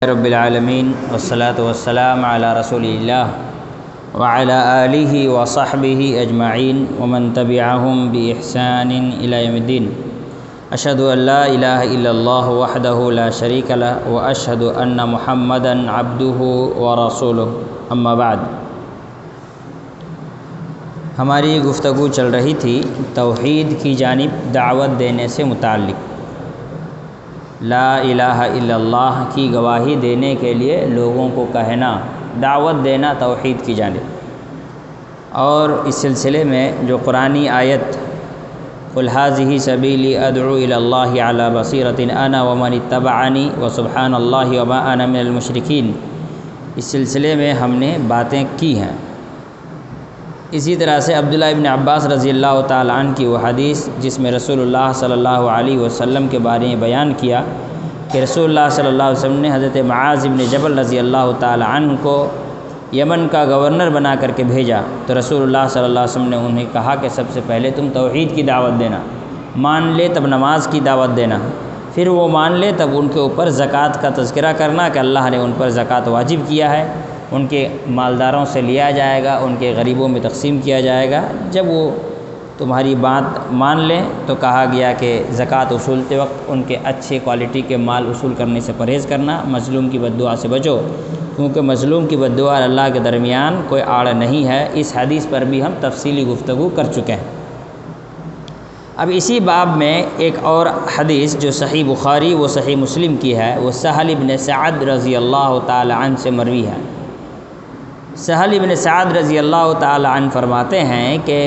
رب العالمین والصلاة والسلام علی رسول اللہ وعلی آلہ وصحبہ اجمعین ومن تبعہم بإحسان الی یوم الدین۔ اشہد ان لا الہ الا اللہ وحدہ لا شریک لہ واشہد ان محمدا عبدہ ورسولہ، اما بعد۔ ہماری گفتگو چل رہی تھی توحید کی جانب دعوت دینے سے متعلق، لا الہ الا اللہ کی گواہی دینے کے لیے لوگوں کو کہنا، دعوت دینا توحید کی جانب۔ اور اس سلسلے میں جو قرآنی آیت قل ھذہ سبیلی ادعو الی اللہ علی بصیرۃ انا ومن اتبعنی وسبحان اللہ وما انا من المشرکین، اس سلسلے میں ہم نے باتیں کی ہیں۔ اسی طرح سے عبداللہ ابن عباس رضی اللہ تعالیٰ عنہ کی وہ حدیث جس میں رسول اللہ صلی اللہ علیہ وسلم کے بارے میں بیان کیا کہ رسول اللہ صلی اللہ علیہ وسلم نے حضرت معاذ ابن جبل رضی اللہ تعالیٰ عنہ کو یمن کا گورنر بنا کر کے بھیجا، تو رسول اللہ صلی اللہ علیہ وسلم نے انہیں کہا کہ سب سے پہلے تم توحید کی دعوت دینا، مان لے تب نماز کی دعوت دینا، پھر وہ مان لے تب ان کے اوپر زکوٰۃ کا تذکرہ کرنا کہ اللہ نے ان پر زکوٰۃ واجب کیا ہے، ان کے مالداروں سے لیا جائے گا، ان کے غریبوں میں تقسیم کیا جائے گا۔ جب وہ تمہاری بات مان لیں تو کہا گیا کہ زکوٰۃ اصولتے وقت ان کے اچھے کوالٹی کے مال اصول کرنے سے پرہیز کرنا، مظلوم کی بد دعا سے بچو، کیونکہ مظلوم کی بد دعا اور اللہ کے درمیان کوئی آڑ نہیں ہے۔ اس حدیث پر بھی ہم تفصیلی گفتگو کر چکے ہیں۔ اب اسی باب میں ایک اور حدیث جو صحیح بخاری و صحیح مسلم کی ہے، وہ سہل بن سعد رضی اللہ تعالی عنہ سے مروی ہے۔ سہل بن سعد رضی اللہ تعالی عنہ فرماتے ہیں کہ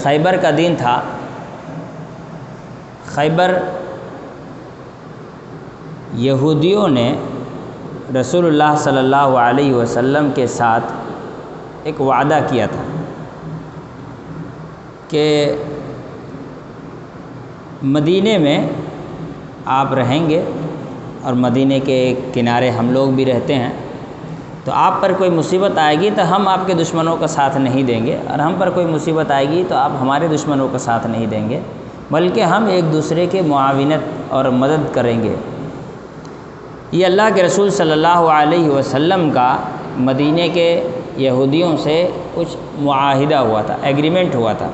خیبر کا دن تھا۔ خیبر یہودیوں نے رسول اللہ صلی اللہ علیہ وسلم کے ساتھ ایک وعدہ کیا تھا کہ مدینے میں آپ رہیں گے اور مدینے کے کنارے ہم لوگ بھی رہتے ہیں، تو آپ پر کوئی مصیبت آئے گی تو ہم آپ کے دشمنوں کا ساتھ نہیں دیں گے، اور ہم پر کوئی مصیبت آئے گی تو آپ ہمارے دشمنوں کا ساتھ نہیں دیں گے، بلکہ ہم ایک دوسرے کے معاونت اور مدد کریں گے۔ یہ اللہ کے رسول صلی اللہ علیہ وسلم کا مدینے کے یہودیوں سے کچھ معاہدہ ہوا تھا، ایگریمنٹ ہوا تھا۔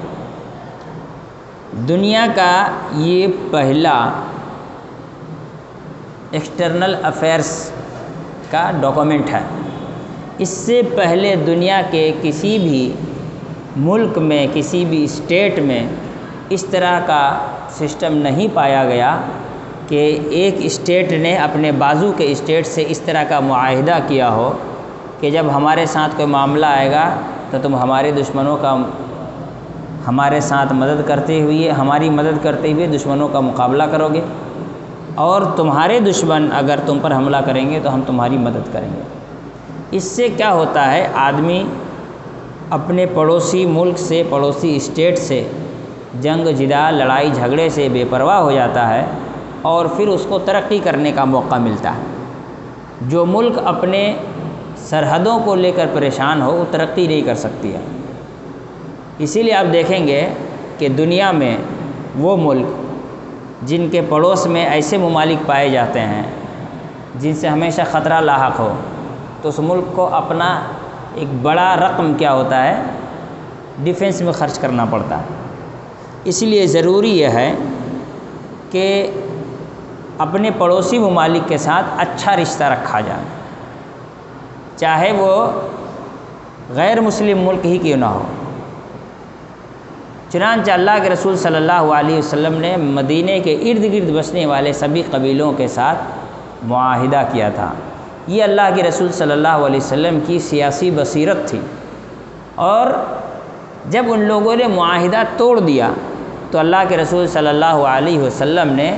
دنیا کا یہ پہلا ایکسٹرنل افیئرس کا ڈاکومنٹ ہے۔ اس سے پہلے دنیا کے کسی بھی ملک میں، کسی بھی اسٹیٹ میں اس طرح کا سسٹم نہیں پایا گیا کہ ایک اسٹیٹ نے اپنے بازو کے اسٹیٹ سے اس طرح کا معاہدہ کیا ہو کہ جب ہمارے ساتھ کوئی معاملہ آئے گا تو تم ہمارے دشمنوں کا ہمارے ساتھ مدد کرتے ہوئے، ہماری مدد کرتے ہوئے دشمنوں کا مقابلہ کرو گے، اور تمہارے دشمن اگر تم پر حملہ کریں گے تو ہم تمہاری مدد کریں گے۔ اس سے کیا ہوتا ہے، آدمی اپنے پڑوسی ملک سے، پڑوسی اسٹیٹ سے جنگ جدال، لڑائی جھگڑے سے بے پرواہ ہو جاتا ہے، اور پھر اس کو ترقی کرنے کا موقع ملتا ہے۔ جو ملک اپنے سرحدوں کو لے کر پریشان ہو وہ ترقی نہیں کر سکتی ہے۔ اسی لیے آپ دیکھیں گے کہ دنیا میں وہ ملک جن کے پڑوس میں ایسے ممالک پائے جاتے ہیں جن سے ہمیشہ خطرہ لاحق ہو، تو اس ملک کو اپنا ایک بڑا رقم کیا ہوتا ہے، ڈیفنس میں خرچ کرنا پڑتا ہے۔ اس لیے ضروری یہ ہے کہ اپنے پڑوسی ممالک کے ساتھ اچھا رشتہ رکھا جائے، چاہے وہ غیر مسلم ملک ہی کیوں نہ ہو۔ چنانچہ اللہ کے رسول صلی اللہ علیہ وسلم نے مدینے کے ارد گرد بسنے والے سبھی قبیلوں کے ساتھ معاہدہ کیا تھا۔ یہ اللہ کے رسول صلی اللہ علیہ وسلم کی سیاسی بصیرت تھی، اور جب ان لوگوں نے معاہدہ توڑ دیا تو اللہ کے رسول صلی اللہ علیہ وسلم نے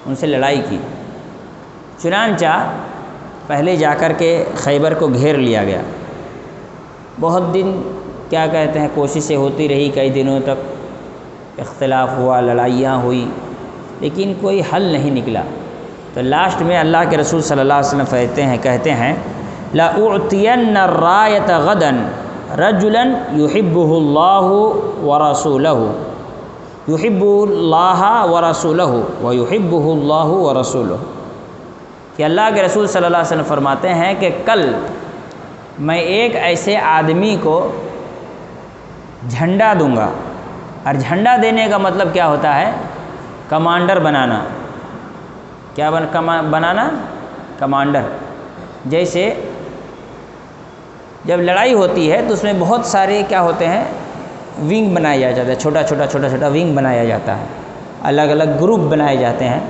ان سے لڑائی کی۔ چنانچہ پہلے جا کر کے خیبر کو گھیر لیا گیا۔ بہت دن کیا کہتے ہیں کوششیں ہوتی رہی، کئی دنوں تک اختلاف ہوا، لڑائیاں ہوئی، لیکن کوئی حل نہیں نکلا۔ تو لاسٹ میں اللہ کے رسول صلی اللہ علیہ وسلم کہتے ہیں لَأُعْطِيَنَّ الرَّايَةَ غَدًا رَجُلًا يُحِبُّهُ اللَّهُ وَرَسُولُهُ يُحِبُّ اللَّهَ وَرَسُولَهُ وَيُحِبُّهُ اللَّهُ وَرَسُولُهُ۔ کہ اللہ کے رسول صلی اللہ علیہ وسلم فرماتے ہیں کہ کل میں ایک ایسے آدمی کو جھنڈا دوں گا، اور جھنڈا دینے کا مطلب کیا ہوتا ہے؟ کمانڈر بنانا۔ کیا بنانا؟ کمانڈر۔ جیسے جب لڑائی ہوتی ہے تو اس میں بہت سارے کیا ہوتے ہیں؟ ونگ بنایا جاتا ہے، چھوٹا چھوٹا ونگ بنایا جاتا ہے، الگ الگ گروپ بنائے جاتے ہیں،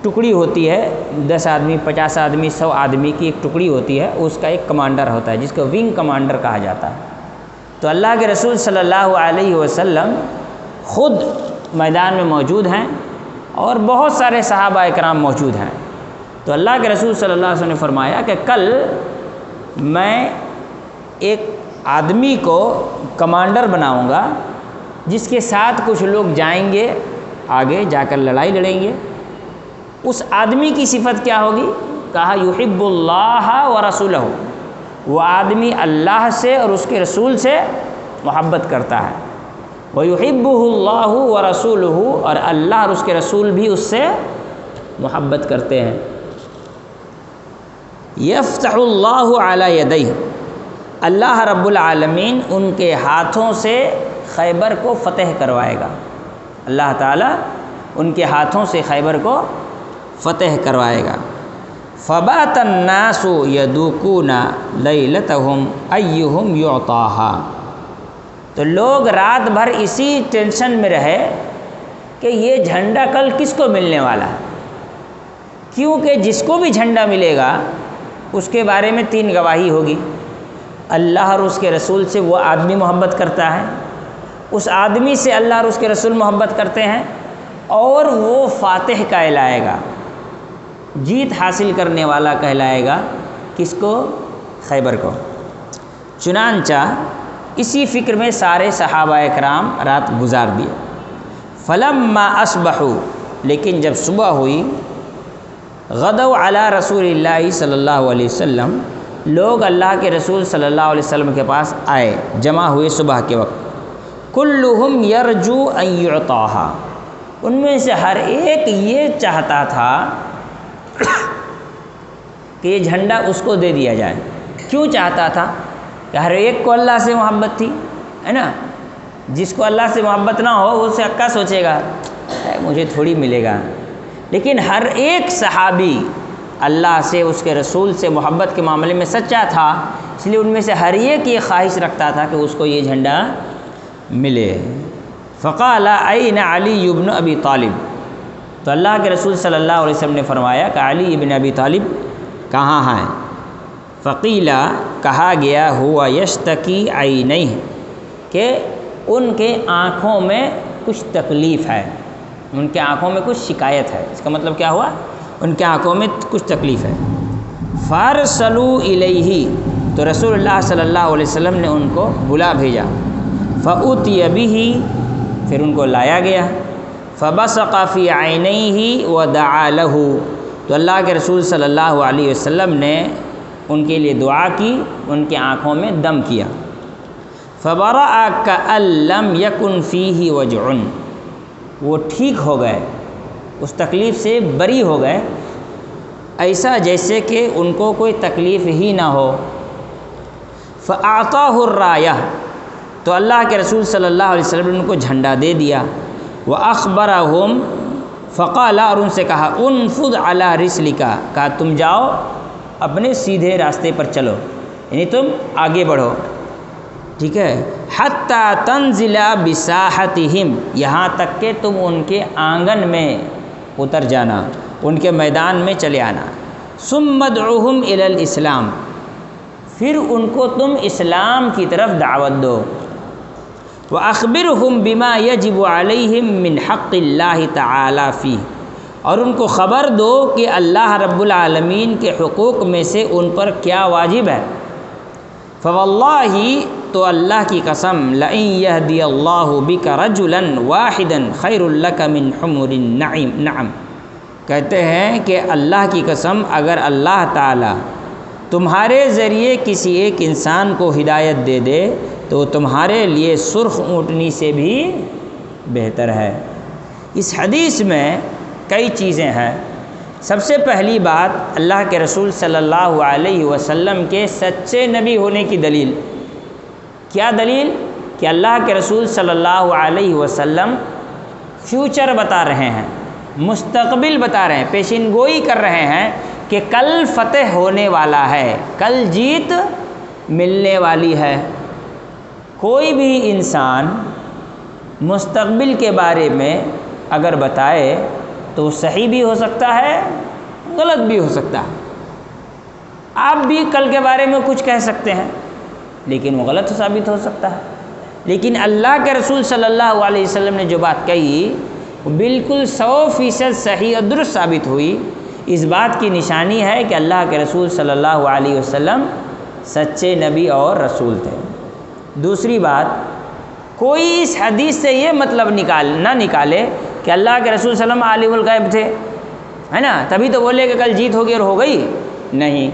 ٹکڑی ہوتی ہے، 10 آدمی 50 آدمی 100 آدمی کی ایک ٹکڑی ہوتی ہے، اس کا ایک کمانڈر ہوتا ہے جس کو ونگ کمانڈر کہا جاتا ہے۔ تو اللہ کے رسول صلی اللہ علیہ وسلم خود میدان میں موجود ہیں اور بہت سارے صحابہ اکرام موجود ہیں۔ تو اللہ کے رسول صلی اللہ علیہ وسلم نے فرمایا کہ کل میں ایک آدمی کو کمانڈر بناؤں گا جس کے ساتھ کچھ لوگ جائیں گے، آگے جا کر لڑائی لڑیں گے۔ اس آدمی کی صفت کیا ہوگی؟ کہا یحب اللہ و رسولہ، وہ آدمی اللہ سے اور اس کے رسول سے محبت کرتا ہے۔ وَيُحِبُّهُ اللَّهُ وَرَسُولُهُ، اور اللہ اور اس کے رسول بھی اس سے محبت کرتے ہیں۔ يَفْتَحُ اللَّهُ عَلَى يَدَيْهِ، اللہ رب العالمین ان کے ہاتھوں سے خیبر کو فتح کروائے گا۔ اللہ تعالیٰ ان کے ہاتھوں سے خیبر کو فتح کروائے گا۔ فَبَاتَ النَّاسُ يَدُوقُونَ لَيْلَتَهُمْ أَيُّهُمْ يُعْطَاهَا، تو لوگ رات بھر اسی ٹینشن میں رہے کہ یہ جھنڈا کل کس کو ملنے والا ہے، کیونکہ جس کو بھی جھنڈا ملے گا اس کے بارے میں 3 گواہی ہوگی۔ اللہ اور اس کے رسول سے وہ آدمی محبت کرتا ہے، اس آدمی سے اللہ اور اس کے رسول محبت کرتے ہیں، اور وہ فاتح کہلائے گا، جیت حاصل کرنے والا کہلائے گا۔ کس کو؟ خیبر کو۔ چنانچہ اسی فکر میں سارے صحابہ اکرام رات گزار دیے۔ فلما اصبحوا، لیکن جب صبح ہوئی، غدوا علی رسول اللہ صلی اللہ علیہ وسلم، لوگ اللہ کے رسول صلی اللہ علیہ وسلم کے پاس آئے، جمع ہوئے صبح کے وقت۔ کلہم یرجو ان یعطاها، ان میں سے ہر ایک یہ چاہتا تھا کہ یہ جھنڈا اس کو دے دیا جائے۔ کیوں چاہتا تھا؟ کہ ہر ایک کو اللہ سے محبت تھی، ہے نا؟ جس کو اللہ سے محبت نہ ہو وہ سے اکا سوچے گا مجھے تھوڑی ملے گا، لیکن ہر ایک صحابی اللہ سے اس کے رسول سے محبت کے معاملے میں سچا تھا، اس لیے ان میں سے ہر ایک یہ خواہش رکھتا تھا کہ اس کو یہ جھنڈا ملے۔ فقال این علی بن ابی طالب، تو اللہ کے رسول صلی اللہ علیہ وسلم نے فرمایا کہ علی بن ابی طالب کہاں ہیں؟ فقیلا، کہا گیا ہوا یشتکی عینیہ، کہ ان کے آنکھوں میں کچھ تکلیف ہے، ان کے آنکھوں میں کچھ شکایت ہے۔ اس کا مطلب کیا ہوا؟ ان کے آنکھوں میں کچھ تکلیف ہے۔ فارسلوا الیہ، تو رسول اللہ صلی اللہ علیہ وسلم نے ان کو بلا بھیجا۔ فاتی بہ، پھر ان کو لایا گیا۔ فبصق فی عینیہ ودعا لہ، تو اللہ کے رسول صلی اللہ علیہ وسلم نے ان کے لیے دعا کی، ان کے آنکھوں میں دم کیا۔ فبرأ کأن لم یکن فیہ وجع، وہ ٹھیک ہو گئے، اس تکلیف سے بری ہو گئے، ایسا جیسے کہ ان کو کوئی تکلیف ہی نہ ہو۔ فأعطاہ الرایہ، تو اللہ کے رسول صلی اللہ علیہ وسلم نے ان کو جھنڈا دے دیا۔ وأخبرہم، فقال، اور ان سے کہا، انفض علی رسلک، کہا تم جاؤ اپنے سیدھے راستے پر چلو، یعنی تم آگے بڑھو، ٹھیک ہے۔ حتی تنزل بساحتہم، یہاں تک کہ تم ان کے آنگن میں اتر جانا، ان کے میدان میں چلے آنا۔ ثم ادعوہم الی الاسلام، پھر ان کو تم اسلام کی طرف دعوت دو۔ وَأَخْبِرْهُمْ بِمَا يَجِبُ عَلَيْهِمْ مِنْ حَقِّ اللَّهِ تَعَالَى فِيهِ، اور ان کو خبر دو کہ اللہ رب العالمین کے حقوق میں سے ان پر کیا واجب ہے۔ فواللہ، تو اللہ کی قسم، لَإِن يَهْدِيَ اللَّهُ بِكَ رَجُلًا وَاحِدًا خَيْرٌ لَكَ مِنْ حُمُرِ النَّعَمِ، کہتے ہیں کہ اللہ کی قسم، اگر اللہ تعالیٰ تمہارے ذریعے کسی ایک انسان کو ہدایت دے دے تو تمہارے لیے سرخ اونٹنی سے بھی بہتر ہے۔ اس حدیث میں کئی چیزیں ہیں۔ سب سے پہلی بات اللہ کے رسول صلی اللہ علیہ وسلم کے سچے نبی ہونے کی دلیل. کیا دلیل؟ کہ اللہ کے رسول صلی اللہ علیہ وسلم فیوچر بتا رہے ہیں، مستقبل بتا رہے ہیں، پیشین گوئی کر رہے ہیں کہ کل فتح ہونے والا ہے، کل جیت ملنے والی ہے. کوئی بھی انسان مستقبل کے بارے میں اگر بتائے تو صحیح بھی ہو سکتا ہے، غلط بھی ہو سکتا ہے. آپ بھی کل کے بارے میں کچھ کہہ سکتے ہیں لیکن وہ غلط ثابت ہو سکتا ہے. لیکن اللہ کے رسول صلی اللہ علیہ وسلم نے جو بات کہی وہ بالکل 100% صحیح اور درست ثابت ہوئی. اس بات کی نشانی ہے کہ اللہ کے رسول صلی اللہ علیہ وسلم سچے نبی اور رسول تھے. دوسری بات، کوئی اس حدیث سے یہ مطلب نہ نکالے کہ اللہ کے رسول صلی اللہ علیہ وسلم عالم الغیب تھے، ہے نا، تبھی تو بولے کہ کل جیت ہوگی اور ہو گئی. نہیں،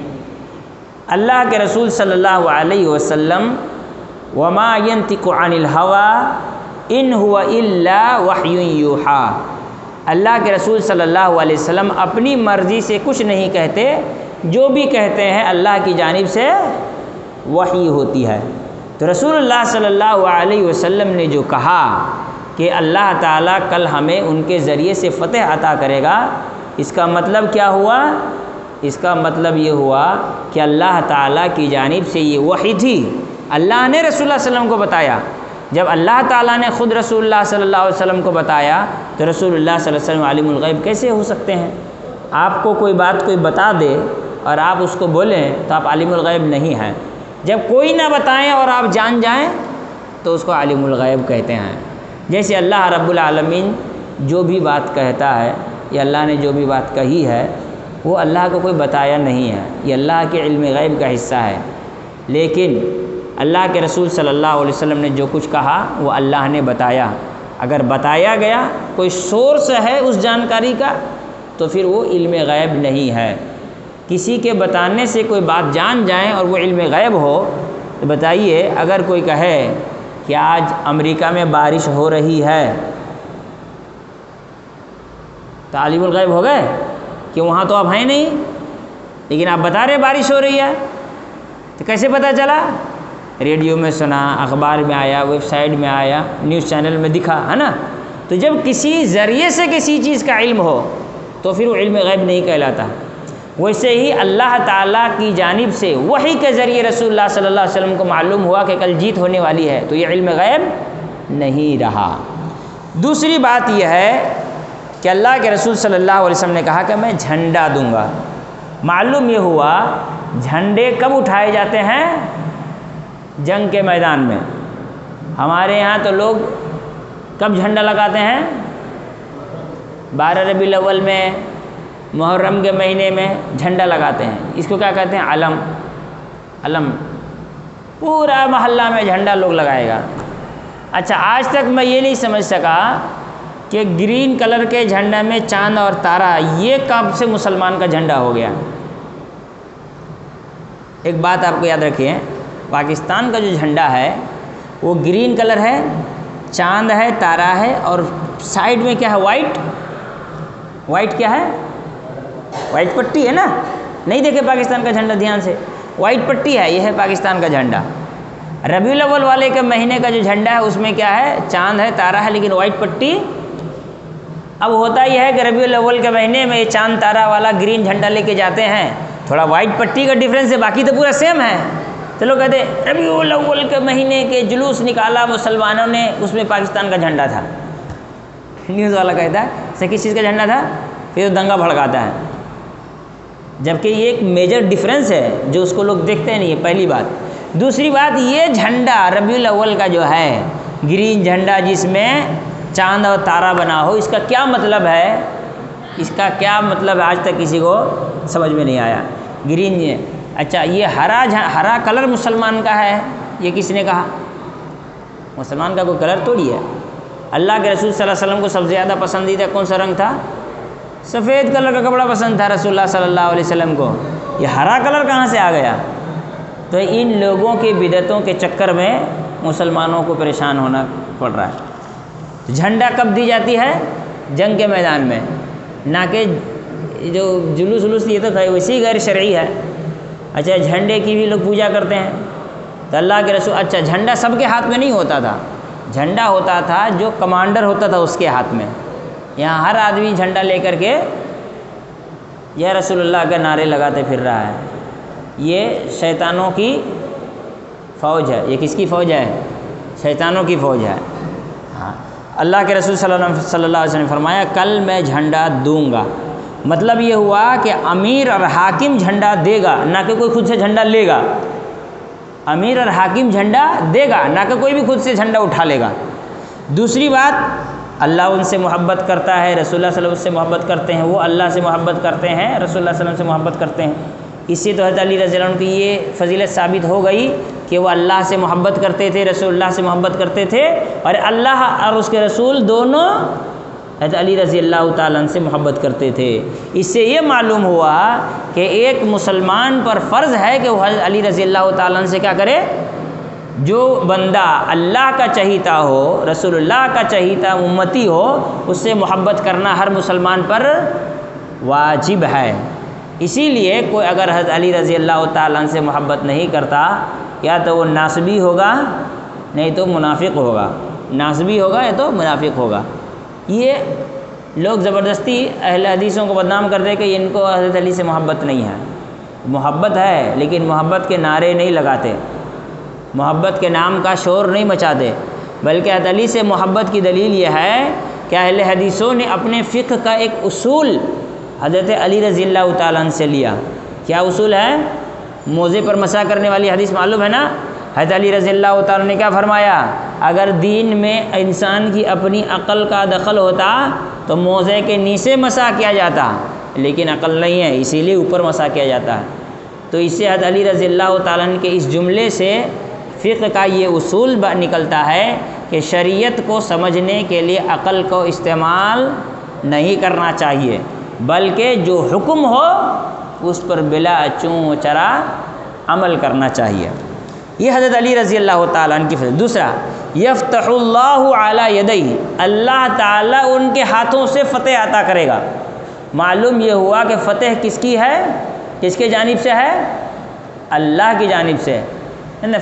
اللہ کے رسول صلی اللہ علیہ وسلم وما ينطق عن الهوى ان هو الا وحی یوحیٰ، اللہ کے رسول صلی اللہ علیہ وسلم اپنی مرضی سے کچھ نہیں کہتے، جو بھی کہتے ہیں اللہ کی جانب سے وحی ہوتی ہے. تو رسول اللہ صلی اللہ علیہ وسلم نے جو کہا کہ اللہ تعالیٰ کل ہمیں ان کے ذریعے سے فتح عطا کرے گا، اس کا مطلب کیا ہوا؟ اس کا مطلب یہ ہوا کہ اللہ تعالیٰ کی جانب سے یہ وحی تھی، اللہ نے رسول اللہ صلی اللہ علیہ وسلم کو بتایا. جب اللہ تعالیٰ نے خود رسول اللہ صلی اللہ علیہ وسلم کو بتایا تو رسول اللہ صلی اللہ علیہ وسلم عالم الغیب کیسے ہو سکتے ہیں؟ آپ کو کوئی بات کوئی بتا دے اور آپ اس کو بولیں تو آپ عالم الغیب نہیں ہیں. جب کوئی نہ بتائیں اور آپ جان جائیں تو اس کو عالم الغیب کہتے ہیں. جیسے اللہ رب العالمین جو بھی بات کہتا ہے یا اللہ نے جو بھی بات کہی ہے وہ اللہ کو کوئی بتایا نہیں ہے، یہ اللہ کے علم غیب کا حصہ ہے. لیکن اللہ کے رسول صلی اللہ علیہ وسلم نے جو کچھ کہا وہ اللہ نے بتایا. اگر بتایا گیا کوئی سورس ہے اس جانکاری کا تو پھر وہ علم غیب نہیں ہے. کسی کے بتانے سے کوئی بات جان جائیں اور وہ علم غیب ہو تو بتائیے، اگر کوئی کہے کہ آج امریکہ میں بارش ہو رہی ہے تو عالم الغیب ہو گئے کہ وہاں تو آپ ہیں نہیں، لیکن آپ بتا رہے بارش ہو رہی ہے، تو کیسے پتہ چلا؟ ریڈیو میں سنا، اخبار میں آیا، ویب سائٹ میں آیا، نیوز چینل میں دکھا، ہے نا. تو جب کسی ذریعے سے کسی چیز کا علم ہو تو پھر وہ علم غیب نہیں کہلاتا. ویسے ہی اللہ تعالیٰ کی جانب سے وحی کے ذریعے رسول اللہ صلی اللہ علیہ وسلم کو معلوم ہوا کہ کل جیت ہونے والی ہے تو یہ علم غیب نہیں رہا. دوسری بات یہ ہے کہ اللہ کے رسول صلی اللہ علیہ وسلم نے کہا کہ میں جھنڈا دوں گا. معلوم یہ ہوا جھنڈے کب اٹھائے جاتے ہیں؟ جنگ کے میدان میں. ہمارے یہاں تو لوگ کب جھنڈا لگاتے ہیں؟ 12 ربیع الاول میں، محرم کے مہینے میں جھنڈا لگاتے ہیں. اس کو کیا کہتے ہیں؟ علم. علم پورا محلہ میں جھنڈا لوگ لگائے گا. اچھا، آج تک میں یہ نہیں سمجھ سکا کہ گرین کلر کے جھنڈا میں چاند اور تارا یہ کب سے مسلمان کا جھنڈا ہو گیا. ایک بات آپ کو یاد رکھیے، پاکستان کا جو جھنڈا ہے وہ گرین کلر ہے، چاند ہے، تارا ہے، اور سائڈ میں کیا ہے؟ وائٹ. وائٹ کیا ہے؟ وائٹ پٹی ہے نا. نہیں دیکھے پاکستان کا جھنڈا دھیان سے؟ وائٹ پٹی ہے، یہ ہے پاکستان کا جھنڈا. ربیع الاول والے کے مہینے کا جو جھنڈا ہے اس میں کیا ہے؟ چاند ہے، تارا ہے، لیکن وائٹ پٹی. اب ہوتا یہ ہے کہ ربیع الاول کے مہینے میں یہ چاند تارا والا گرین جھنڈا لے کے جاتے ہیں، تھوڑا وائٹ پٹی کا ڈفرینس ہے، باقی تو پورا سیم ہے. چلو کہتے ہیں ربیع الاول کے مہینے کے جلوس نکالا مسلمانوں نے، اس میں پاکستان کا جھنڈا تھا. نیوز والا کہتا ہے اسے کس چیز کا جھنڈا تھا؟ پھر تو دنگا بھڑکاتا ہے. جبکہ یہ ایک میجر ڈفرینس ہے جو اس کو لوگ دیکھتے نہیں ہے، پہلی بات. دوسری بات، یہ جھنڈا ربیع الاول کا جو ہے گرین جھنڈا جس میں چاند اور تارا بنا ہو، اس کا کیا مطلب ہے؟ اس کا کیا مطلب آج تک کسی کو سمجھ میں نہیں آیا. گرین، اچھا یہ ہرا کلر مسلمان کا ہے، یہ کس نے کہا؟ مسلمان کا کوئی کلر تھوڑی ہے. اللہ کے رسول صلی اللہ علیہ وسلم کو سب سے زیادہ پسندیدہ کون سا رنگ تھا؟ سفید کلر کا کپڑا پسند تھا رسول اللہ صلی اللہ علیہ وسلم کو. یہ ہرا کلر کہاں سے آ گیا؟ تو ان لوگوں کی بدعتوں کے چکر میں مسلمانوں کو پریشان ہونا پڑ رہا ہے. جھنڈا کب دی جاتی ہے؟ جنگ کے میدان میں، نہ کہ جو جلوس ولوس یہ تو ویسے ہی غیر شرعی ہے۔ اچھا جھنڈے کی بھی لوگ پوجا کرتے ہیں، تو اللہ کے رسول، اچھا جھنڈا سب کے ہاتھ میں نہیں ہوتا تھا، جھنڈا ہوتا تھا جو کمانڈر ہوتا تھا اس کے ہاتھ میں۔ یہاں ہر آدمی جھنڈا لے کر کے یا رسول اللہ کے نعرے لگاتے پھر رہا ہے، یہ شیطانوں کی فوج ہے۔ یہ کس کی فوج ہے؟ شیطانوں کی فوج ہے۔ ہاں، اللہ کے رسول صلی اللہ علیہ وسلم نے فرمایا کل میں جھنڈا دوں گا، مطلب یہ ہوا کہ امیر اور حاکم جھنڈا دے گا، نہ کہ کوئی خود سے جھنڈا لے گا۔ امیر اور حاکم جھنڈا دے گا، نہ کہ کوئی بھی خود سے جھنڈا اٹھا لے گا۔ دوسری بات، اللہ ان سے محبت کرتا ہے، رسول اللہ صلی اللہ علیہ وسلم سے محبت کرتے ہیں، وہ اللہ سے محبت کرتے ہیں، رسول اللہ صلی اللہ علیہ وسلم سے محبت کرتے ہیں۔ اس سے تو حضرت علی رضی اللہ عنہ کی یہ فضیلت ثابت ہو گئی کہ وہ اللہ سے محبت کرتے تھے، رسول اللہ سے محبت کرتے تھے، اور اللہ اور اس کے رسول دونوں حضرت علی رضی اللہ تعالیٰ عنہ سے محبت کرتے تھے۔ اس سے یہ معلوم ہوا کہ ایک مسلمان پر فرض ہے کہ وہ حضرت علی رضی اللہ تعالیٰ عنہ سے کیا کرے؟ جو بندہ اللہ کا چہیتا ہو، رسول اللہ کا چہیتا امتی ہو، اس سے محبت کرنا ہر مسلمان پر واجب ہے۔ اسی لیے کوئی اگر حضرت علی رضی اللہ تعالیٰ عنہ سے محبت نہیں کرتا، یا تو وہ ناصبی ہوگا نہیں تو منافق ہوگا، ناصبی ہوگا یا تو منافق ہوگا۔ یہ لوگ زبردستی اہل حدیثوں کو بدنام کرتے ہیں کہ ان کو حضرت علی سے محبت نہیں ہے۔ محبت ہے، لیکن محبت کے نعرے نہیں لگاتے، محبت کے نام کا شور نہیں مچاتے، بلکہ حضرت علی سے محبت کی دلیل یہ ہے کہ اہل حدیثوں نے اپنے فقہ کا ایک اصول حضرت علی رضی اللہ تعالیٰ عنہ سے لیا۔ کیا اصول ہے؟ موزے پر مسح کرنے والی حدیث معلوم ہے نا؟ حضرت علی رضی اللہ تعالیٰ نے کیا فرمایا؟ اگر دین میں انسان کی اپنی عقل کا دخل ہوتا تو موزے کے نیچے مسح کیا جاتا، لیکن عقل نہیں ہے اسی لیے اوپر مسح کیا جاتا ہے۔ تو اس سے حضرت علی رضی اللہ تعالیٰ کے اس جملے سے فقہ کا یہ اصول نکلتا ہے کہ شریعت کو سمجھنے کے لیے عقل کو استعمال نہیں کرنا چاہیے، بلکہ جو حکم ہو اس پر بلا چوں چرا عمل کرنا چاہیے۔ یہ حضرت علی رضی اللہ تعالیٰ عنہ کی فضیلت۔ دوسرا، یفتح اللہ علی یدیہ، اللہ تعالیٰ ان کے ہاتھوں سے فتح عطا کرے گا۔ معلوم یہ ہوا کہ فتح کس کی ہے؟ کس کے جانب سے ہے؟ اللہ کی جانب سے۔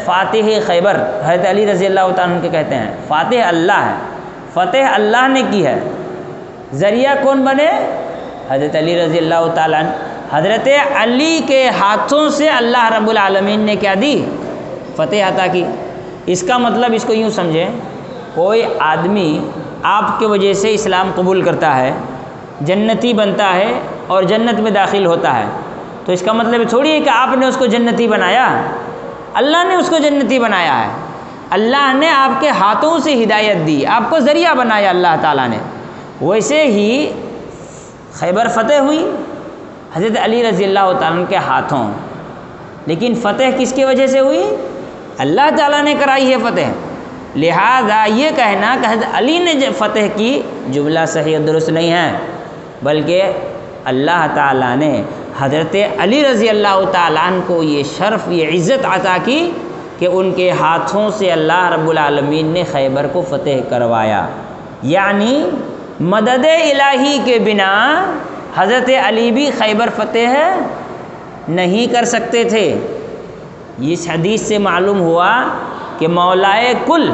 فاتح خیبر حضرت علی رضی اللہ تعالیٰ عنہ کے کہتے ہیں، فاتح اللہ ہے، فتح اللہ نے کی ہے، ذریعہ کون بنے؟ حضرت علی رضی اللہ تعالیٰ عنہ۔ حضرت علی کے ہاتھوں سے اللہ رب العالمین نے کیا دی؟ فتح عطا کی۔ اس کا مطلب اس کو یوں سمجھیں، کوئی آدمی آپ کے وجہ سے اسلام قبول کرتا ہے، جنتی بنتا ہے اور جنت میں داخل ہوتا ہے، تو اس کا مطلب تھوڑی ہے کہ آپ نے اس کو جنتی بنایا، اللہ نے اس کو جنتی بنایا ہے، اللہ نے آپ کے ہاتھوں سے ہدایت دی، آپ کو ذریعہ بنایا اللہ تعالیٰ نے۔ ویسے ہی خیبر فتح ہوئی حضرت علی رضی اللہ تعالیٰ کے ہاتھوں، لیکن فتح کس کی وجہ سے ہوئی؟ اللہ تعالیٰ نے کرائی ہے فتح۔ لہذا یہ کہنا کہ حضرت علی نے فتح کی، جملہ صحیح درست نہیں ہے، بلکہ اللہ تعالیٰ نے حضرت علی رضی اللہ تعالیٰ عنہ کو یہ شرف، یہ عزت عطا کی کہ ان کے ہاتھوں سے اللہ رب العالمین نے خیبر کو فتح کروایا۔ یعنی مدد الہی کے بنا حضرت علی بھی خیبر فتح نہیں کر سکتے تھے۔ اس حدیث سے معلوم ہوا کہ مولائے کل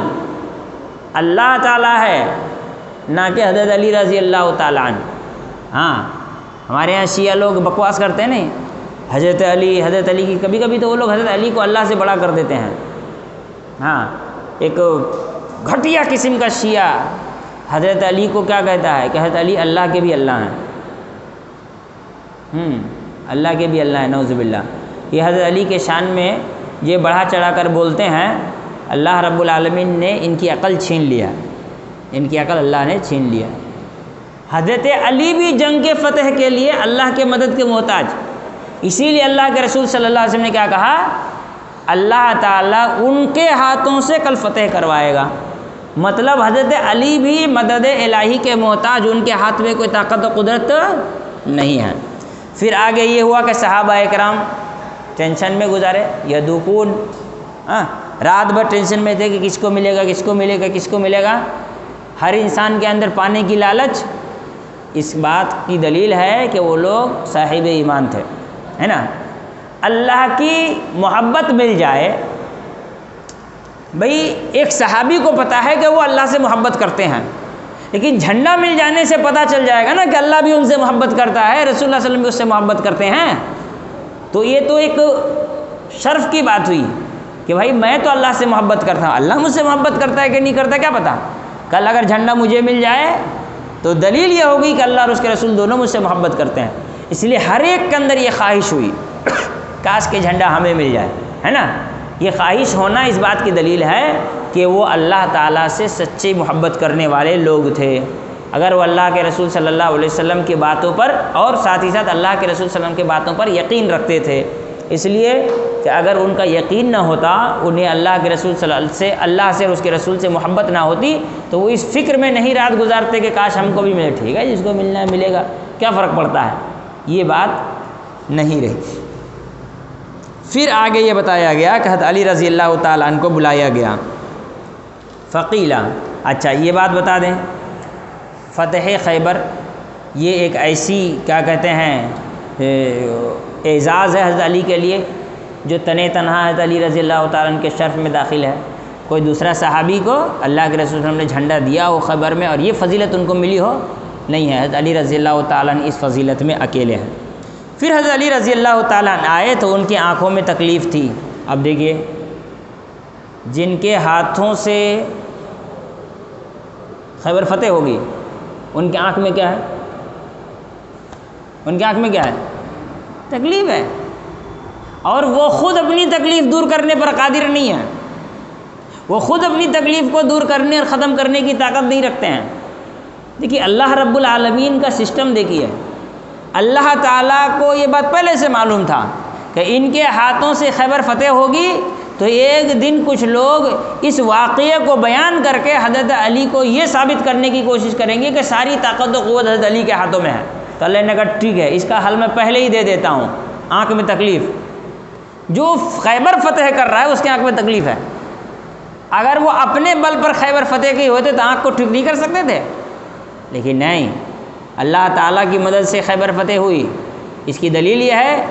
اللہ تعالیٰ ہے، نہ کہ حضرت علی رضی اللہ تعالیٰ عنہ۔ ہاں، ہمارے یہاں شیعہ لوگ بکواس کرتے ہیں نہیں، حضرت علی کی، کبھی کبھی تو وہ لوگ حضرت علی کو اللہ سے بڑا کر دیتے ہیں۔ ہاں، ایک گھٹیا قسم کا شیعہ حضرت علی کو کیا کہتا ہے کہ حضرت علی اللہ کے بھی اللہ ہیں، اللہ کے بھی اللہ ہیں، نعوذ باللہ۔ یہ حضرت علی کے شان میں یہ بڑھا چڑھا کر بولتے ہیں، اللہ رب العالمین نے ان کی عقل چھین لیا، ان کی عقل اللہ نے چھین لیا۔ حضرت علی بھی جنگ کے فتح کے لیے اللہ کے مدد کے محتاج، اسی لیے اللہ کے رسول صلی اللہ علیہ وسلم نے کیا کہا؟ اللہ تعالیٰ ان کے ہاتھوں سے کل فتح کروائے گا۔ مطلب حضرت علی بھی مدد الہی کے محتاج، ان کے ہاتھ میں کوئی طاقت و قدرت نہیں ہے۔ پھر آگے یہ ہوا کہ صحابہ اکرام ٹینشن میں گزارے، یدوکون، رات بھر ٹینشن میں تھے کہ کس کو ملے گا، کس کو ملے گا، کس کو ملے گا۔ ہر انسان کے اندر پانے کی لالچ اس بات کی دلیل ہے کہ وہ لوگ صاحب ایمان تھے، ہے نا۔ اللہ کی محبت مل جائے، بھئی ایک صحابی کو پتہ ہے کہ وہ اللہ سے محبت کرتے ہیں، لیکن جھنڈا مل جانے سے پتہ چل جائے گا نا کہ اللہ بھی ان سے محبت کرتا ہے، رسول اللہ صلی اللہ علیہ وسلم بھی اس سے محبت کرتے ہیں۔ تو یہ تو ایک شرف کی بات ہوئی کہ بھائی میں تو اللہ سے محبت کرتا ہوں، اللہ مجھ سے محبت کرتا ہے کہ نہیں کرتا کیا پتہ، کل اگر جھنڈا مجھے مل جائے تو دلیل یہ ہوگی کہ اللہ اور اس کے رسول دونوں مجھ سے محبت کرتے ہیں۔ اس لیے ہر ایک کے اندر یہ خواہش ہوئی کاش کہ جھنڈا ہمیں مل جائے، ہے نا۔ یہ خواہش ہونا اس بات کی دلیل ہے کہ وہ اللہ تعالیٰ سے سچی محبت کرنے والے لوگ تھے۔ اگر وہ اللہ کے رسول صلی اللہ علیہ وسلم کی باتوں پر اور ساتھ ہی ساتھ اللہ کے رسول صلی اللہ علیہ وسلم کی باتوں پر یقین رکھتے تھے، اس لیے کہ اگر ان کا یقین نہ ہوتا، انہیں اللہ کے رسول صلی اللہ سے اور اس کے رسول سے محبت نہ ہوتی، تو وہ اس فکر میں نہیں رات گزارتے کہ کاش ہم کو بھی ملے، ٹھیک ہے جس کو ملنا ہے ملے گا، کیا فرق پڑتا ہے، یہ بات نہیں رہی۔ پھر آگے یہ بتایا گیا کہ حضرت علی رضی اللہ تعالیٰ عنہ کو بلایا گیا، فقیلا، اچھا یہ بات بتا دیں، فتح خیبر یہ ایک ایسی کیا کہتے ہیں اعزاز ہے حضرت علی کے لیے جو تنہا حضرت علی رضی اللہ تعالیٰ عنہ کے شرف میں داخل ہے۔ کوئی دوسرا صحابی کو اللہ کے رسول صلی اللہ علیہ وسلم نے جھنڈا دیا ہو خیبر میں اور یہ فضیلت ان کو ملی ہو، نہیں ہے، حضرت علی رضی اللہ تعالیٰ عنہ اس فضیلت میں اکیلے ہیں۔ پھر حضرت علی رضی اللہ تعالیٰ عنہ آئے تو ان کی آنکھوں میں تکلیف تھی۔ اب دیکھیے، جن کے ہاتھوں سے خیبر فتح ہوگی ان کی آنکھ میں کیا ہے؟ ان کی آنکھ میں کیا ہے؟ تکلیف ہے، اور وہ خود اپنی تکلیف دور کرنے پر قادر نہیں ہے، وہ خود اپنی تکلیف کو دور کرنے اور ختم کرنے کی طاقت نہیں رکھتے ہیں۔ دیکھیے اللہ رب العالمین کا سسٹم دیکھیے، اللہ تعالیٰ کو یہ بات پہلے سے معلوم تھا کہ ان کے ہاتھوں سے خیبر فتح ہوگی، تو ایک دن کچھ لوگ اس واقعے کو بیان کر کے حضرت علی کو یہ ثابت کرنے کی کوشش کریں گے کہ ساری طاقت و قوت حضرت علی کے ہاتھوں میں ہے۔ تو اللہ نے کہا ٹھیک ہے، اس کا حل میں پہلے ہی دے دیتا ہوں، آنکھ میں تکلیف، جو خیبر فتح کر رہا ہے اس کے آنکھ میں تکلیف ہے۔ اگر وہ اپنے بل پر خیبر فتح کی ہوتے تو آنکھ کو ٹھیک نہیں کر سکتے تھے، لیکن نہیں، اللہ تعالیٰ کی مدد سے خیبر فتح ہوئی۔ اس کی دلیل یہ ہے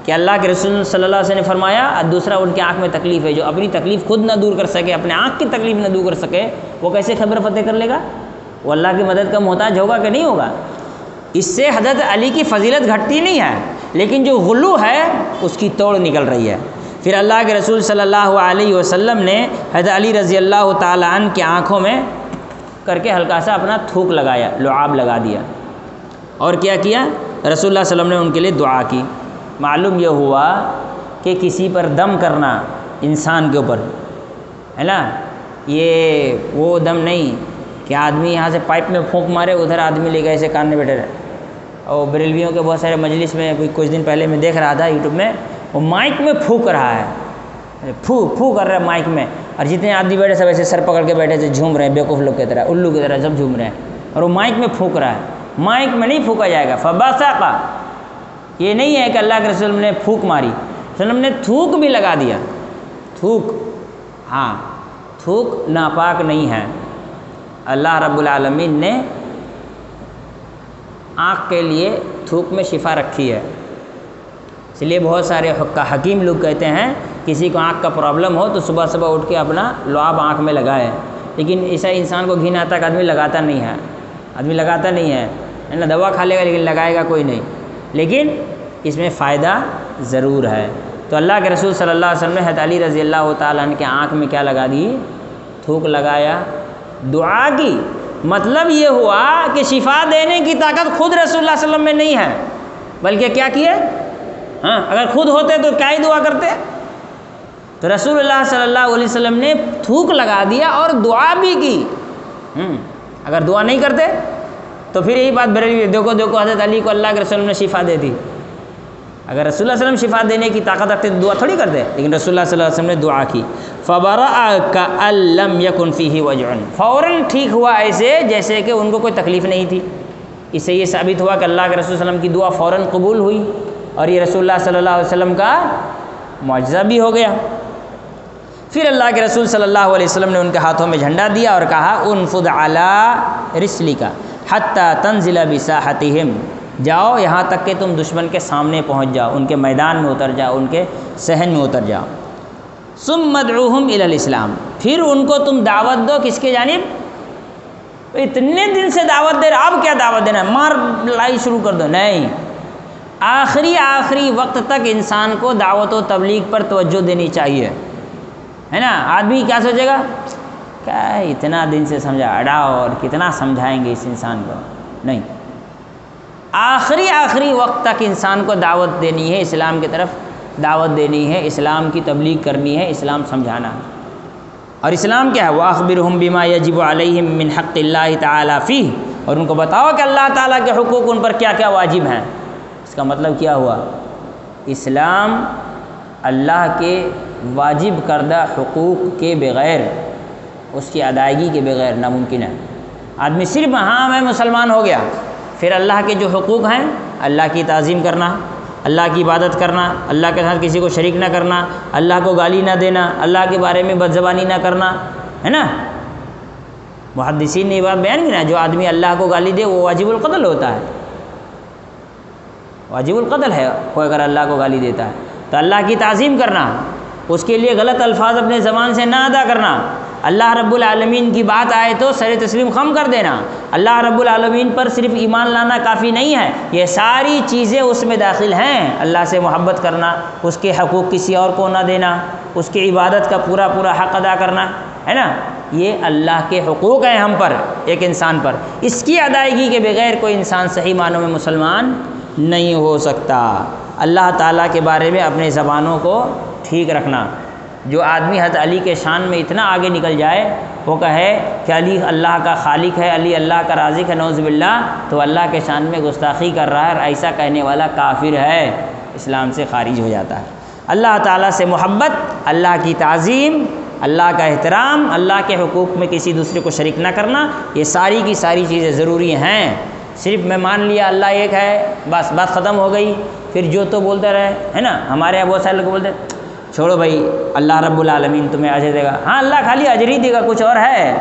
کہ اللہ کے رسول صلی اللہ علیہ وسلم نے فرمایا، اور دوسرا ان کی آنکھ میں تکلیف ہے، جو اپنی تکلیف خود نہ دور کر سکے، اپنے آنکھ کی تکلیف نہ دور کر سکے، وہ کیسے خیبر فتح کر لے گا؟ وہ اللہ کی مدد کا محتاج ہوگا کہ نہیں ہوگا؟ اس سے حضرت علی کی فضیلت گھٹتی نہیں ہے، لیکن جو غلو ہے اس کی توڑ نکل رہی ہے۔ پھر اللہ کے رسول صلی اللہ علیہ وسلم نے حضرت علی رضی اللہ تعالیٰ عنہ کی آنکھوں میں کر کے ہلکا سا اپنا تھوک لگایا، لعاب لگا دیا، اور کیا کیا؟ رسول اللہ صلی اللہ علیہ وسلم نے ان کے لیے دعا کی۔ معلوم یہ ہوا کہ کسی پر دم کرنا انسان کے اوپر، ہے نا، یہ وہ دم نہیں کہ آدمی یہاں سے پائپ میں پھونک مارے، ادھر آدمی لے گئے ایسے کان میں بیٹھے رہے۔ اور بریلویوں کے بہت سارے مجلس میں کچھ دن پہلے میں دیکھ رہا تھا یوٹیوب میں، وہ مائک میں پھونک رہا ہے، پھو کر رہا ہے مائک میں، اور جتنے آدمی بیٹھے سب ایسے سر پکڑ کے بیٹھے تھے، جھوم رہے ہیں بیوقوف لوگ کی طرح، الو کی طرح سب جھوم رہے ہیں، اور وہ مائک میں پھونک رہا ہے۔ مائک میں نہیں پھونکا جائے گا، فبصق، یہ نہیں ہے کہ اللہ کے رسول نے پھونک ماری، رسول نے تھوک بھی لگا دیا، تھوک، ہاں تھوک ناپاک نہیں ہے۔ اللہ رب العالمین نے آنکھ کے لیے تھوک میں شفا رکھی ہے، اس لیے بہت سارے حکیم لوگ کہتے ہیں کسی کو آنکھ کا پرابلم ہو تو صبح صبح اٹھ کے اپنا لعاب آنکھ میں لگائے، لیکن ایسا انسان کو گھن آتا کہ آدمی لگاتا نہیں ہے، آدمی لگاتا نہیں ہے نا، دوا کھا لے گا لیکن لگائے گا کوئی نہیں، لیکن اس میں فائدہ ضرور ہے۔ تو اللہ کے رسول صلی اللہ علیہ وسلم نے حضرت علی رضی اللہ تعالیٰ عنہ کے آنکھ میں کیا لگا دی؟ تھوک لگایا، دعا کی۔ مطلب یہ ہوا کہ شفا دینے کی طاقت خود رسول اللہ صلی اللہ علیہ وسلم میں نہیں ہے، بلکہ کیا کیے؟ ہاں، اگر خود ہوتے تو کیا ہی دعا کرتے؟ تو رسول اللہ صلی اللہ علیہ وسلم نے تھوک لگا دیا اور دعا بھی کی۔ اگر دعا نہیں کرتے تو پھر یہی بات بریلوی، دیکھو حضرت علی کو اللہ کے رسول نے شفا دے دی۔ اگر رسول اللہ صلی اللہ علیہ وسلم شفا دینے کی طاقت رکھتے تو دعا تھوڑی کرتے، لیکن رسول اللہ صلی اللہ علیہ وسلم نے دعا کی۔ فَبَرَأَ كَأَن لَّمْ يَكُنْ فِيهِ وَجْعٌ، فوراً ٹھیک ہوا ایسے جیسے کہ ان کو کوئی تکلیف نہیں تھی۔ اس سے یہ ثابت ہوا کہ اللہ کے رسول صلی اللہ علیہ وسلم کی دعا فوراً قبول ہوئی، اور یہ رسول اللہ صلی اللہ علیہ وسلم کا معجزہ بھی ہو گیا۔ پھر اللہ کے رسول صلی اللہ علیہ وسلم نے ان کے ہاتھوں میں جھنڈا دیا اور کہا انفض علی رسلک، حتیٰ تنزل بساحتہم، جاؤ یہاں تک کہ تم دشمن کے سامنے پہنچ جاؤ، ان کے میدان میں اتر جاؤ، ان کے صحن میں اتر جاؤ۔ ثم ادعوہم الی الاسلام، پھر ان کو تم دعوت دو کس کی جانب؟ اتنے دن سے دعوت دے رہا، اب کیا دعوت دینا ہے؟ مار لڑائی شروع کر دو؟ نہیں، آخری وقت تک انسان کو دعوت و تبلیغ پر توجہ دینی چاہیے، ہے نا۔ آدمی کیا سوچے گا، کیا اتنا دن سے سمجھا اڑاؤ، اور کتنا سمجھائیں گے اس انسان کو؟ نہیں، آخری وقت تک انسان کو دعوت دینی ہے، اسلام کی طرف دعوت دینی ہے، اسلام کی تبلیغ کرنی ہے، اسلام سمجھانا ہے۔ اور اسلام کیا ہے؟ وَأَخْبِرْهُمْ بِمَا يَجِبُ عَلَيْهِمْ مِنْ حَقِّ اللَّهِ تَعَالَى فِيهِ، اور ان کو بتاؤ کہ اللہ تعالیٰ کے حقوق ان پر کیا کیا واجب ہیں۔ اس کا مطلب کیا ہوا؟ اسلام اللہ کے واجب کردہ حقوق کے بغیر، اس کی ادائیگی کے بغیر ناممکن ہے۔ آدمی صرف ہاں میں مسلمان ہو گیا، پھر اللہ کے جو حقوق ہیں، اللہ کی تعظیم کرنا، اللہ کی عبادت کرنا، اللہ کے ساتھ کسی کو شریک نہ کرنا، اللہ کو گالی نہ دینا، اللہ کے بارے میں بد زبانی نہ کرنا، ہے نا۔ محدثین نے یہ بات بیان کی نا، جو آدمی اللہ کو گالی دے وہ واجب القتل ہوتا ہے، واجب القتل ہے کوئی اگر اللہ کو گالی دیتا ہے۔ تو اللہ کی تعظیم کرنا، اس کے لیے غلط الفاظ اپنے زبان سے نہ ادا کرنا، اللہ رب العالمین کی بات آئے تو سر تسلیم خم کر دینا، اللہ رب العالمین پر صرف ایمان لانا کافی نہیں ہے، یہ ساری چیزیں اس میں داخل ہیں۔ اللہ سے محبت کرنا، اس کے حقوق کسی اور کو نہ دینا، اس کی عبادت کا پورا حق ادا کرنا، ہے نا، یہ اللہ کے حقوق ہیں ہم پر، ایک انسان پر۔ اس کی ادائیگی کے بغیر کوئی انسان صحیح معنوں میں مسلمان نہیں ہو سکتا۔ اللہ تعالیٰ کے بارے میں اپنے زبانوں کو ٹھیک رکھنا۔ جو آدمی حضرت علی کے شان میں اتنا آگے نکل جائے، وہ کہے کہ علی اللہ کا خالق ہے، علی اللہ کا رازق ہے، نعوذ باللہ، تو اللہ کے شان میں گستاخی کر رہا ہے، اور ایسا کہنے والا کافر ہے، اسلام سے خارج ہو جاتا ہے۔ اللہ تعالیٰ سے محبت، اللہ کی تعظیم، اللہ کا احترام، اللہ کے حقوق میں کسی دوسرے کو شریک نہ کرنا، یہ ساری کی ساری چیزیں ضروری ہیں۔ صرف میں مان لیا اللہ ایک ہے، بس بات ختم ہو گئی، پھر جو تو بولتے رہے، ہے نا۔ ہمارے یہاں بہت سارے لوگ بولتے چھوڑو بھائی اللہ رب العالمین تمہیں اجر دے گا۔ ہاں اللہ خالی اجر ہی دے گا، کچھ اور ہے؟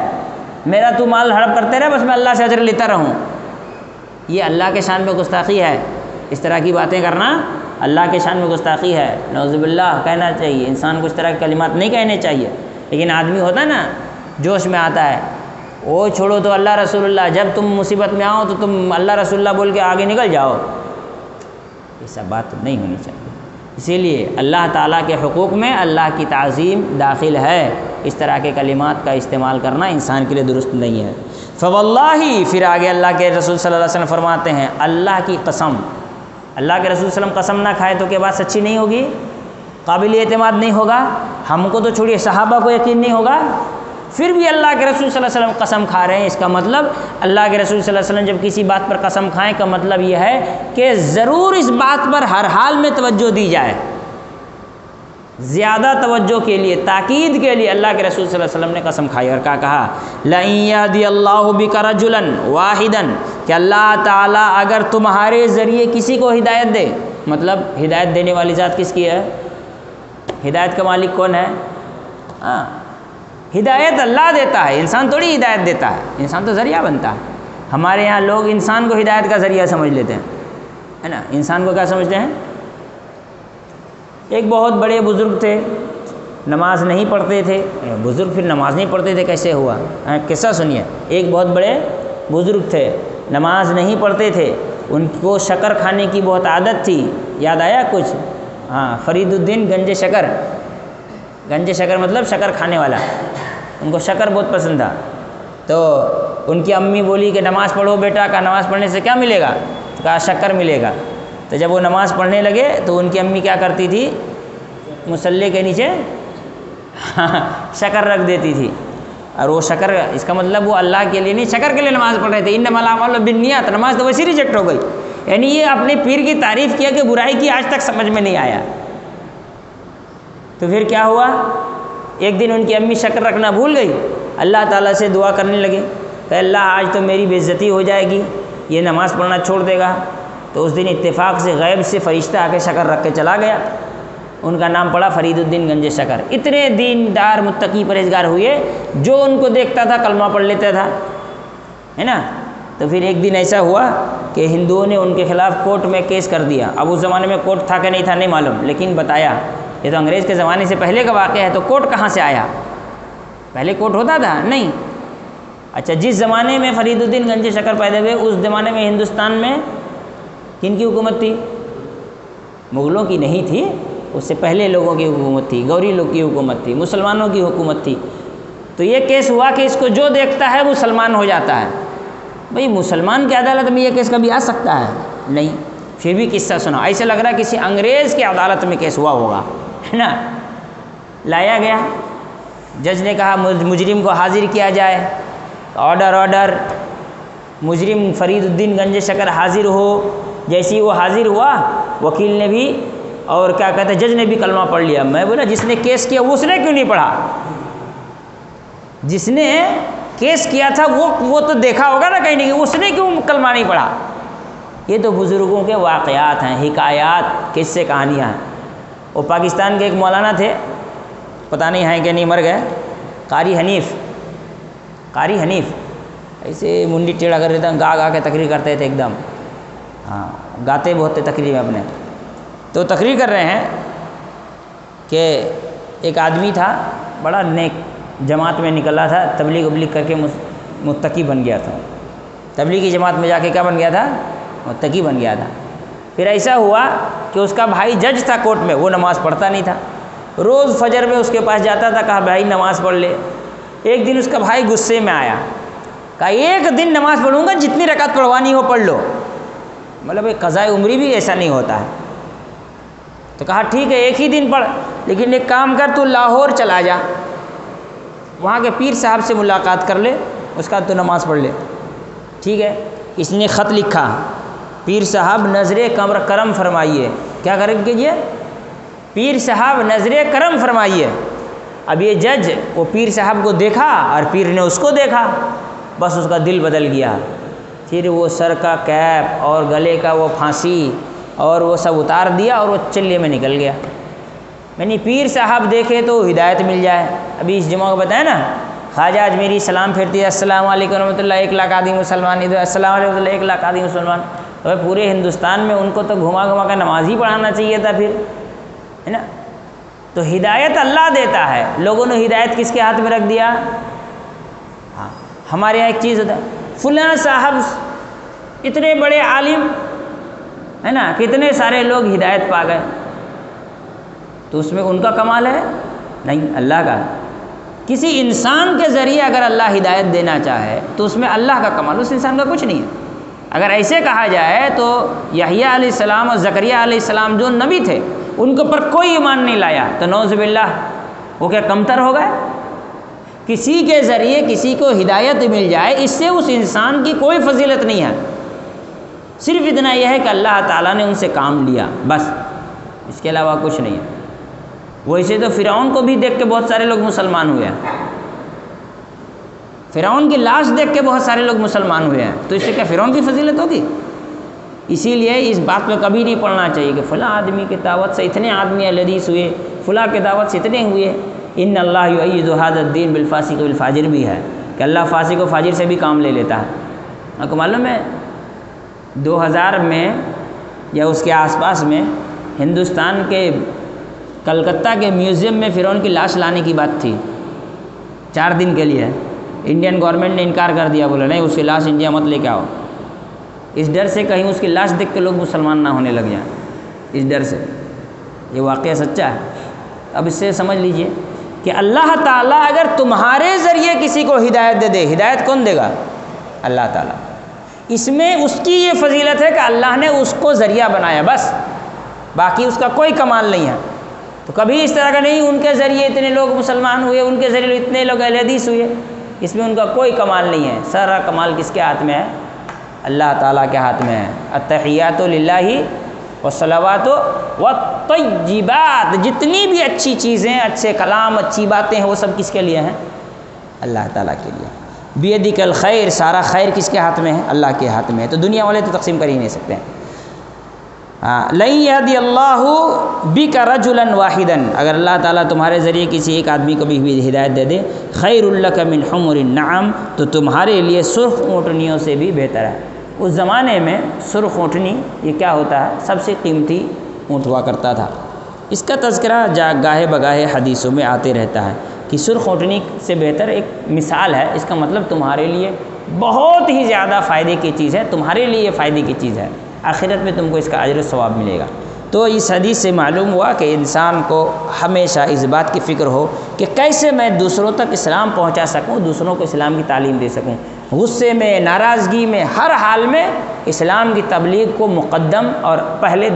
میرا تو مال ہڑپ کرتے رہے، بس میں اللہ سے اجر لیتا رہوں، یہ اللہ کے شان میں گستاخی ہے۔ اس طرح کی باتیں کرنا اللہ کے شان میں گستاخی ہے، نعوذ باللہ۔ کہنا چاہیے انسان کو اس طرح کے کلمات نہیں کہنے چاہیے، لیکن آدمی ہوتا ہے نا جوش میں آتا ہے، وہ چھوڑو تو اللہ رسول اللہ، جب تم مصیبت میں آؤ تو تم اللہ رسول اللہ بول کے آگے نکل جاؤ، یہ سب بات نہیں ہونی چاہیے۔ اسی لیے اللہ تعالیٰ کے حقوق میں اللہ کی تعظیم داخل ہے، اس طرح کے کلمات کا استعمال کرنا انسان کے لیے درست نہیں ہے۔ فواللہ، پھر آگے اللہ کے رسول صلی اللہ علیہ وسلم فرماتے ہیں اللہ کی قسم، اللہ کے رسول صلی اللہ علیہ وسلم قسم نہ کھائے تو کیا بات سچی نہیں ہوگی، قابل اعتماد نہیں ہوگا؟ ہم کو تو چھوڑیے صحابہ کو یقین نہیں ہوگا، پھر بھی اللہ کے رسول صلی اللہ علیہ وسلم قسم کھا رہے ہیں، اس کا مطلب اللہ کے رسول صلی اللہ علیہ وسلم جب کسی بات پر قسم کھائیں کا مطلب یہ ہے کہ ضرور اس بات پر ہر حال میں توجہ دی جائے، زیادہ توجہ کے لیے، تاکید کے لیے اللہ کے رسول صلی اللہ علیہ وسلم نے قسم کھائی اور کیا کہا؟ لَإِن يَهْدِيَ اللَّهُ بِكَ رَجُلًا وَاحِدًا، کہ اللہ تعالیٰ اگر تمہارے ذریعے کسی کو ہدایت دے، مطلب ہدایت دینے والی ذات کس کی ہے؟ ہدایت کا مالک کون ہے؟ ہاں، ہدایت اللہ دیتا ہے، انسان تھوڑی ہدایت دیتا ہے، انسان تو ذریعہ بنتا ہے۔ ہمارے یہاں لوگ انسان کو ہدایت کا ذریعہ سمجھ لیتے ہیں، ہے نا۔ انسان کو کیا سمجھتے ہیں؟ ایک بہت بڑے بزرگ تھے، نماز نہیں پڑھتے تھے، بزرگ پھر نماز نہیں پڑھتے تھے کیسے ہوا؟ قصہ سنیے، ایک بہت بڑے بزرگ تھے، نماز نہیں پڑھتے تھے، ان کو شکر کھانے کی بہت عادت تھی، یاد آیا کچھ؟ ہاں، فرید الدین گنج شکر، گنج شکر مطلب شکر کھانے والا، ان کو شکر بہت پسند تھا۔ تو ان کی امی بولی کہ نماز پڑھو بیٹا، کہا نماز پڑھنے سے کیا ملے گا؟ کہا شکر ملے گا۔ تو جب وہ نماز پڑھنے لگے تو ان کی امی کیا کرتی تھی؟ مصلی کے نیچے شکر رکھ دیتی تھی، اور وہ شکر، اس کا مطلب وہ اللہ کے لیے نہیں، شکر کے لیے نماز پڑھ رہے تھے۔ انما الاعمال بالنیات، نماز تو ویسے ریجیکٹ ہو گئی، یعنی یہ اپنے پیر کی تعریف کیا کہ برائی کی آج تک سمجھ میں نہیں آیا۔ تو پھر کیا ہوا؟ ایک دن ان کی امی شکر رکھنا بھول گئی، اللہ تعالیٰ سے دعا کرنے لگے کہ اللہ آج تو میری بے عزتی ہو جائے گی، یہ نماز پڑھنا چھوڑ دے گا۔ تو اس دن اتفاق سے غیب سے فرشتہ آ کے شکر رکھ کے چلا گیا، ان کا نام پڑا فرید الدین گنج شکر۔ اتنے دیندار متقی پرہیزگار ہوئے، جو ان کو دیکھتا تھا کلمہ پڑھ لیتا تھا، ہے نا۔ تو پھر ایک دن ایسا ہوا کہ ہندوؤں نے ان کے خلاف کورٹ میں کیس کر دیا. اب اس زمانے میں کورٹ تھا کہ نہیں تھا نہیں معلوم، لیکن بتایا یہ تو انگریز کے زمانے سے پہلے کا واقعہ ہے، تو کورٹ کہاں سے آیا؟ پہلے کورٹ ہوتا تھا نہیں. اچھا، جس زمانے میں فرید الدین گنج شکر پیدا ہوئے اس زمانے میں ہندوستان میں کن کی حکومت تھی؟ مغلوں کی نہیں تھی، اس سے پہلے لوگوں کی حکومت تھی، گوری لوگ کی حکومت تھی، مسلمانوں کی حکومت تھی. تو یہ کیس ہوا کہ اس کو جو دیکھتا ہے مسلمان ہو جاتا ہے. بھئی مسلمان کی عدالت میں یہ کیس کبھی آ سکتا ہے؟ نہیں. پھر بھی قصہ سنا، ایسے لگ رہا ہے کسی انگریز کی عدالت میں کیس ہوا ہوگا، ہے نا. لایا گیا، جج نے کہا مجرم کو حاضر کیا جائے. آرڈر، مجرم فرید الدین گنج شکر حاضر ہو. جیسے ہی وہ حاضر ہوا، وکیل نے بھی اور کیا کہتے ہیں جج نے بھی کلمہ پڑھ لیا. میں بولا جس نے کیس کیا اس نے کیوں نہیں پڑھا؟ جس نے کیس کیا تھا وہ تو دیکھا ہوگا نا کہیں نہیں، اس نے کیوں کلمہ نہیں پڑھا؟ یہ تو بزرگوں کے واقعات ہیں، حکایات، قصے کہانیاں ہیں. وہ پاکستان کے ایک مولانا تھے، پتہ نہیں ہیں کہ نہیں، مر گئے، قاری حنیف. ایسے منڈی ٹیڑھا کر رہتے ہیں، گا کے تقریر کرتے تھے ایک دم. ہاں، گاتے بہت تھے تقریر میں اپنے. تو تقریر کر رہے ہیں کہ ایک آدمی تھا بڑا نیک، جماعت میں نکلا تھا، تبلیغ کر کے متقی بن گیا تھا. تبلیغی جماعت میں جا کے کیا بن گیا تھا؟ متقی بن گیا تھا. پھر ایسا ہوا کہ اس کا بھائی جج تھا کورٹ میں، وہ نماز پڑھتا نہیں تھا. روز فجر میں اس کے پاس جاتا تھا، کہا بھائی نماز پڑھ لے. ایک دن اس کا بھائی غصے میں آیا، کہا ایک دن نماز پڑھوں گا، جتنی رکعت پڑھوانی ہو پڑھ لو. مطلب ایک قضائے عمری بھی ایسا نہیں ہوتا ہے. تو کہا ٹھیک ہے ایک ہی دن پڑھ، لیکن ایک کام کر، تو لاہور چلا جا، وہاں کے پیر صاحب سے ملاقات کر لے، اس کا تو نماز پڑھ لے. ٹھیک ہے. اس نے خط لکھا، پیر صاحب نظر کرم فرمائیے. کیا کریں کیجیے؟ پیر صاحب نظر کرم فرمائیے. اب یہ جج وہ پیر صاحب کو دیکھا اور پیر نے اس کو دیکھا، بس اس کا دل بدل گیا. پھر وہ سر کا کیپ اور گلے کا وہ پھانسی اور وہ سب اتار دیا اور وہ چلے میں نکل گیا. یعنی پیر صاحب دیکھے تو ہدایت مل جائے. ابھی اس جمعہ کو بتایا نا، خواجہ اجمیری سلام پھرتی ہے، السلام علیکم ورحمۃ اللہ، 1 لاکھ آدمی مسلمان، ادھر السلام علیکم ورحمۃ اللہ، 1 لاکھ آدمی مسلمان. تو پورے ہندوستان میں ان کو تو گھما کر نماز ہی پڑھانا چاہیے تھا پھر، ہے نا. تو ہدایت اللہ دیتا ہے، لوگوں نے ہدایت کس کے ہاتھ میں رکھ دیا؟ ہاں، ہمارے یہاں ایک چیز ہوتا ہے، فلاں صاحب اتنے بڑے عالم، ہے نا، کتنے سارے لوگ ہدایت پا گئے. تو اس میں ان کا کمال ہے؟ نہیں، اللہ کا. کسی انسان کے ذریعے اگر اللہ ہدایت دینا چاہے تو اس میں اللہ کا کمال، اس انسان کا کچھ نہیں ہے. اگر ایسے کہا جائے تو یحییٰ علیہ السلام اور زکریا علیہ السلام جو نبی تھے ان کے اوپر کوئی ایمان نہیں لایا، تو نعوذ باللہ وہ کیا کمتر ہو گئے؟ کسی کے ذریعے کسی کو ہدایت مل جائے، اس سے اس انسان کی کوئی فضیلت نہیں ہے. صرف اتنا یہ ہے کہ اللہ تعالیٰ نے ان سے کام لیا، بس، اس کے علاوہ کچھ نہیں ہے. ویسے تو فرعون کو بھی دیکھ کے بہت سارے لوگ مسلمان ہوئے ہیں، فرعون کی لاش دیکھ کے بہت سارے لوگ مسلمان ہوئے ہیں. تو اس سے کیا فرعون کی فضیلت ہوگی؟ اسی لیے اس بات پہ کبھی نہیں پڑھنا چاہیے کہ فلاں آدمی کی دعوت سے اتنے آدمی لذیذ ہوئے، فلاں کی دعوت سے اتنے ہوئے. ان اللہ یؤید ھذا الدین بالفاسق والفاجر بھی ہے کہ اللہ فاسق و فاجر سے بھی کام لے لیتا ہے. آپ کو معلوم ہے 2000 میں یا اس کے آس پاس میں ہندوستان کے کلکتہ کے میوزیم میں فرعون کی لاش لانے کی بات تھی 4 دن کے لیے. انڈین گورنمنٹ نے انکار کر دیا، بولا نہیں اس کی لاش انڈیا مت لے کے آؤ، اس ڈر سے کہیں اس کی لاش دیکھ کے لوگ مسلمان نہ ہونے لگ جائیں، اس ڈر سے. یہ واقعہ سچا ہے. اب اس سے سمجھ لیجئے کہ اللہ تعالیٰ اگر تمہارے ذریعے کسی کو ہدایت دے دے، ہدایت کون دے گا؟ اللہ تعالیٰ. اس میں اس کی یہ فضیلت ہے کہ اللہ نے اس کو ذریعہ بنایا، بس، باقی اس کا کوئی کمال نہیں ہے. تو کبھی اس طرح کا نہیں ان کے ذریعے اتنے لوگ مسلمان ہوئے، ان کے ذریعے اتنے لوگ اہل حدیث ہوئے، اس میں ان کا کوئی کمال نہیں ہے. سارا کمال کس کے ہاتھ میں ہے؟ اللہ تعالیٰ کے ہاتھ میں ہے. التحیات للہ والصلوات والطیبات، جتنی بھی اچھی چیزیں، اچھے کلام، اچھی باتیں ہیں، وہ سب کس کے لیے ہیں؟ اللہ تعالیٰ کے لیے. بیدک الخیر، سارا خیر کس کے ہاتھ میں ہے؟ اللہ کے ہاتھ میں ہے. تو دنیا والے تو تقسیم کر ہی نہیں سکتے ہیں. لَن يَهْدِيَ اللَّهُ بِكَ رَجُلًا وَاحِدًا، اگر اللہ تعالیٰ تمہارے ذریعے کسی ایک آدمی کو بھی ہدایت دے دے، خَيْرٌ لَكَ مِنْ حُمُرِ النَّعَمِ، تو تمہارے لیے سرخ اونٹنیوں سے بھی بہتر ہے۔ اس زمانے میں سرخ اونٹنی یہ کیا ہوتا ہے؟ سب سے قیمتی اونٹ ہوا کرتا تھا۔ اس کا تذکرہ گاہے بگاہے حدیثوں میں آتے رہتا ہے کہ سرخ اونٹنی سے بہتر ایک مثال ہے، اس کا مطلب تمہارے لیے بہت ہی زیادہ فائدے کی چیز ہے، تمہارے لیے یہ فائدے کی چیز ہے، آخرت میں تم کو اس کا اجر و ثواب ملے گا۔ تو اس حدیث سے معلوم ہوا کہ انسان کو ہمیشہ اس بات کی فکر ہو کہ کیسے میں دوسروں تک اسلام پہنچا سکوں، دوسروں کو اسلام کی تعلیم دے سکوں، غصے میں، ناراضگی میں، ہر حال میں اسلام کی تبلیغ کو مقدم اور پہلے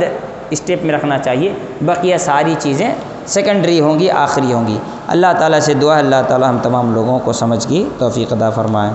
اسٹیپ میں رکھنا چاہیے، بقیہ ساری چیزیں سیکنڈری ہوں گی، آخری ہوں گی۔ اللہ تعالیٰ سے دعا ہے اللہ تعالیٰ ہم تمام لوگوں کو سمجھ کی توفیق عطا فرمائے۔